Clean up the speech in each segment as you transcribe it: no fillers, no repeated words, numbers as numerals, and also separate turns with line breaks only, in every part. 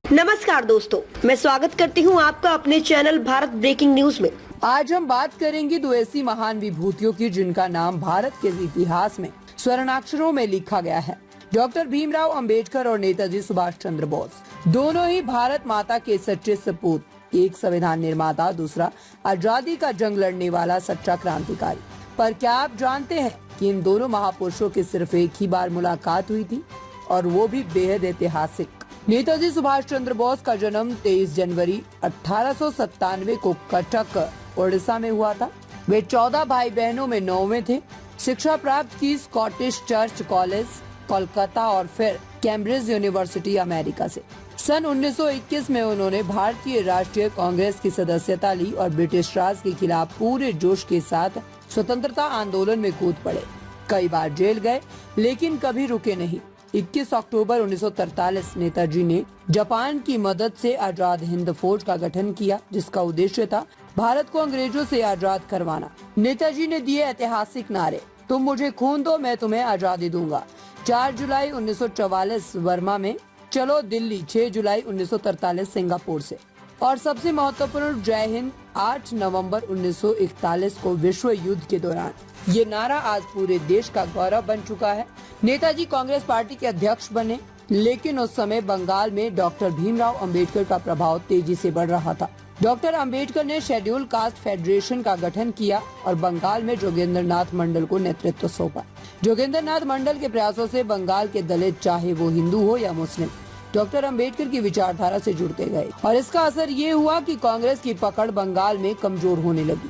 नमस्कार दोस्तों, मैं स्वागत करती हूं आपका अपने चैनल भारत ब्रेकिंग न्यूज में।
आज हम बात करेंगे दो ऐसी महान विभूतियों की जिनका नाम भारत के इतिहास में स्वर्णाक्षरों में लिखा गया है। डॉक्टर भीमराव अंबेडकर और नेताजी सुभाष चंद्र बोस। दोनों ही भारत माता के सच्चे सपूत, एक संविधान निर्माता, दूसरा आजादी का जंग लड़ने वाला सच्चा क्रांतिकारी। पर क्या आप जानते हैं कि इन दोनों महापुरुषों की सिर्फ एक ही बार मुलाकात हुई थी, और वो भी बेहद ऐतिहासिक। नेताजी सुभाष चंद्र बोस का जन्म 23 जनवरी 1897 को कटक, ओडिशा में हुआ था। वे 14 भाई बहनों में 9वें थे। शिक्षा प्राप्त की स्कॉटिश चर्च कॉलेज, कोलकाता और फिर कैम्ब्रिज यूनिवर्सिटी अमेरिका से। सन 1921 में उन्होंने भारतीय राष्ट्रीय कांग्रेस की सदस्यता ली और ब्रिटिश राज के खिलाफ पूरे जोश के साथ स्वतंत्रता आंदोलन में कूद पड़े। कई बार जेल गए लेकिन कभी रुके नहीं। 21 अक्टूबर 1943 नेताजी ने जापान की मदद से आजाद हिंद फौज का गठन किया, जिसका उद्देश्य था भारत को अंग्रेजों से आजाद करवाना। नेताजी ने दिए ऐतिहासिक नारे, तुम मुझे खून दो, मैं तुम्हें आजादी दूंगा। 4 जुलाई 1944 वर्मा में, चलो दिल्ली 6 जुलाई 1943 सिंगापुर से, और सबसे महत्वपूर्ण जय हिंद 8 नवंबर 1941 को विश्व युद्ध के दौरान। ये नारा आज पूरे देश का गौरव बन चुका है। नेताजी कांग्रेस पार्टी के अध्यक्ष बने, लेकिन उस समय बंगाल में डॉक्टर भीमराव अंबेडकर का प्रभाव तेजी से बढ़ रहा था। डॉक्टर अंबेडकर ने शेड्यूल कास्ट फेडरेशन का गठन किया और बंगाल में जोगेंद्र नाथ मंडल को नेतृत्व सौंपा। जोगेंद्र नाथ मंडल के प्रयासों से बंगाल के दलित, चाहे वो हिंदू हो या मुस्लिम, डॉक्टर अंबेडकर की विचारधारा से जुड़ते गए, और इसका असर ये हुआ कि कांग्रेस की पकड़ बंगाल में कमजोर होने लगी,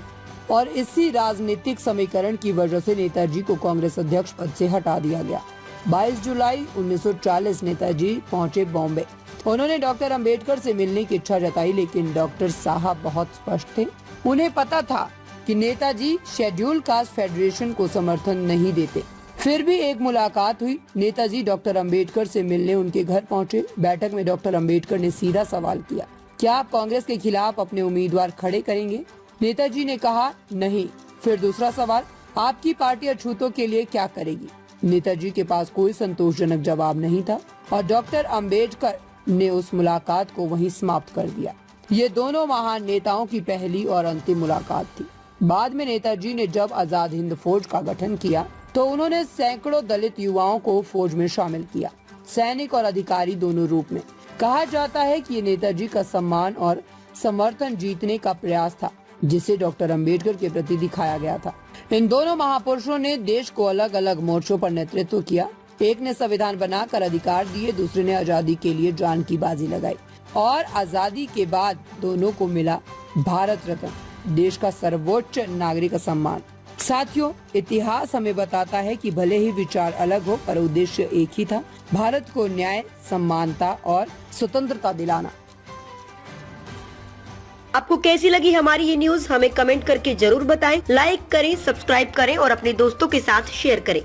और इसी राजनीतिक समीकरण की वजह से नेताजी को कांग्रेस अध्यक्ष पद से हटा दिया गया। 22 जुलाई 1940 नेताजी पहुंचे बॉम्बे। उन्होंने डॉक्टर अंबेडकर से मिलने की इच्छा जताई, लेकिन डॉक्टर साहब बहुत स्पष्ट थे। उन्हें पता था कि नेताजी शेड्यूल कास्ट फेडरेशन को समर्थन नहीं देते। फिर भी एक मुलाकात हुई। नेताजी डॉक्टर अंबेडकर से मिलने उनके घर पहुंचे। बैठक में डॉक्टर अंबेडकर ने सीधा सवाल किया, क्या आप कांग्रेस के खिलाफ अपने उम्मीदवार खड़े करेंगे? नेताजी ने कहा, नहीं। फिर दूसरा सवाल, आपकी पार्टी अछूतों के लिए क्या करेगी? नेताजी के पास कोई संतोषजनक जवाब नहीं था, और डॉक्टर अंबेडकर ने उस मुलाकात को वहीं समाप्त कर दिया। ये दोनों महान नेताओं की पहली और अंतिम मुलाकात थी। बाद में नेताजी ने जब आजाद हिंद फौज का गठन किया, तो उन्होंने सैकड़ों दलित युवाओं को फौज में शामिल किया, सैनिक और अधिकारी दोनों रूप में। कहा जाता है कि ये नेताजी का सम्मान और समर्थन जीतने का प्रयास था, जिसे डॉक्टर अंबेडकर के प्रति दिखाया गया था। इन दोनों महापुरुषों ने देश को अलग अलग मोर्चों पर नेतृत्व किया। एक ने संविधान बनाकर अधिकार दिए, दूसरे ने आजादी के लिए जान की बाजी लगाई, और आजादी के बाद दोनों को मिला भारत रत्न, देश का सर्वोच्च नागरिक सम्मान। साथियों, इतिहास हमें बताता है कि भले ही विचार अलग हो, पर उद्देश्य एक ही था, भारत को न्याय, समानता और स्वतंत्रता दिलाना।
आपको कैसी लगी हमारी ये न्यूज? हमें कमेंट करके जरूर बताएं। लाइक करें, सब्सक्राइब करें और अपने दोस्तों के साथ शेयर करें।